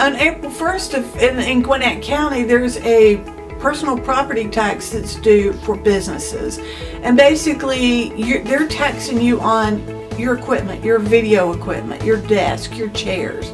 On April 1st in Gwinnett County, there's a personal property tax that's due for businesses. And basically, they're taxing you on your equipment, your video equipment, your desk, your chairs.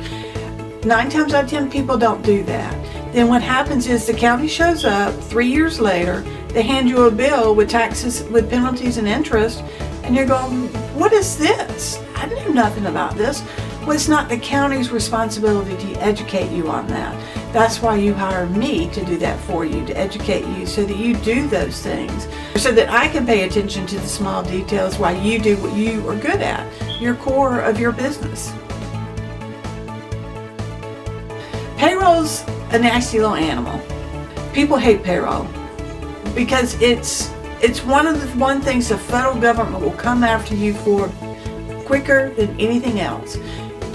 9 times out of 10 people don't do that. Then what happens is the county shows up 3 years later, they hand you a bill with taxes, with penalties and interest, and you're going, what is this? I knew nothing about this. Well, it's not the county's responsibility to educate you on that. That's why you hire me to do that for you, to educate you so that you do those things, so that I can pay attention to the small details while you do what you are good at, your core of your business. Payroll's a nasty little animal. People hate payroll because it's one of the things the federal government will come after you for quicker than anything else.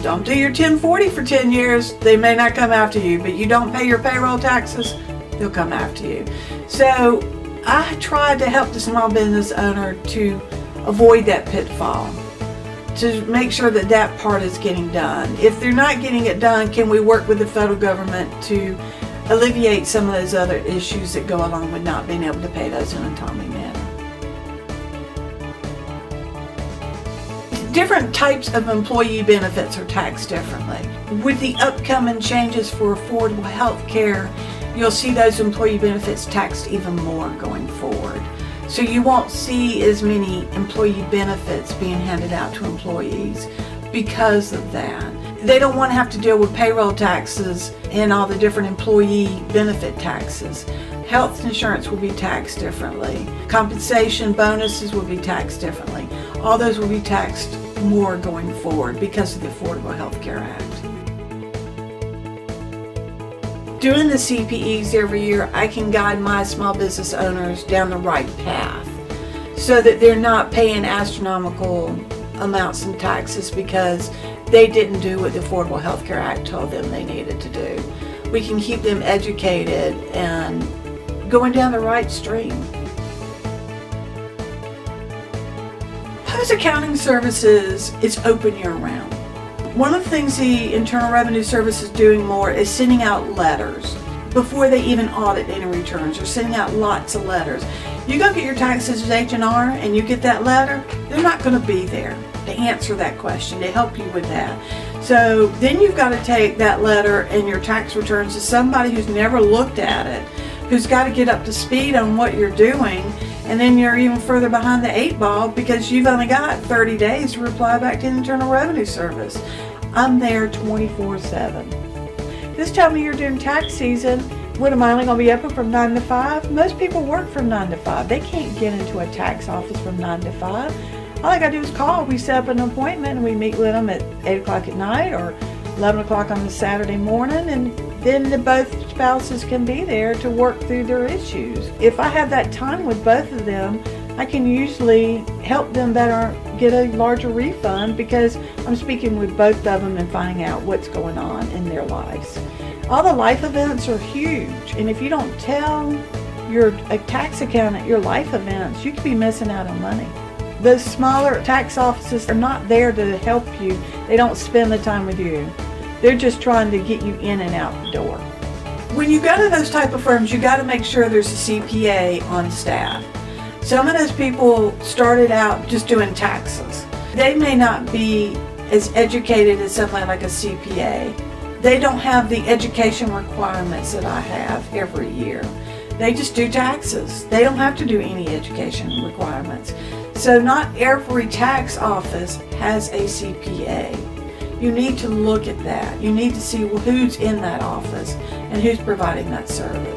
Don't do your 1040 for 10 years, they may not come after you, but you don't pay your payroll taxes, they'll come after you. So I tried to help the small business owner to avoid that pitfall, to make sure that that part is getting done. If they're not getting it done, can we work with the federal government to alleviate some of those other issues that go along with not being able to pay those in a timely manner? Different types of employee benefits are taxed differently. With the upcoming changes for affordable health care, you'll see those employee benefits taxed even more going forward. So you won't see as many employee benefits being handed out to employees because of that. They don't want to have to deal with payroll taxes and all the different employee benefit taxes. Health insurance will be taxed differently. Compensation bonuses will be taxed differently. All those will be taxed more going forward because of the Affordable Health Care Act. Doing the CPEs every year, I can guide my small business owners down the right path so that they're not paying astronomical amounts in taxes because they didn't do what the Affordable Health Care Act told them they needed to do. We can keep them educated and going down the right stream. Post Accounting Services is open year-round. One of the things the Internal Revenue Service is doing more is sending out letters before they even audit any returns. They're sending out lots of letters. You go get your taxes at H&R and you get that letter, they're not going to be there to answer that question, to help you with that. So then you've got to take that letter and your tax returns to somebody who's never looked at it, who's got to get up to speed on what you're doing, and then you're even further behind the 8 ball because you've only got 30 days to reply back to the Internal Revenue Service. I'm there 24/7. This time of year during tax season, what am I only going to be open from 9 to 5? Most people work from 9 to 5. They can't get into a tax office from 9 to 5. All I got to do is call. We set up an appointment and we meet with them at 8 o'clock at night or 11 o'clock on the Saturday morning, and then both spouses can be there to work through their issues. If I have that time with both of them, I can usually help them better get a larger refund because I'm speaking with both of them and finding out what's going on in their lives. All the life events are huge, and if you don't tell your tax accountant your life events, you could be missing out on money. Those smaller tax offices are not there to help you. They don't spend the time with you. They're just trying to get you in and out the door. When you go to those type of firms, you got to make sure there's a CPA on staff. Some of those people started out just doing taxes. They may not be as educated as somebody like a CPA. They don't have the education requirements that I have every year. They just do taxes. They don't have to do any education requirements. So not every tax office has a CPA. You need to look at that. You need to see who's in that office and who's providing that service.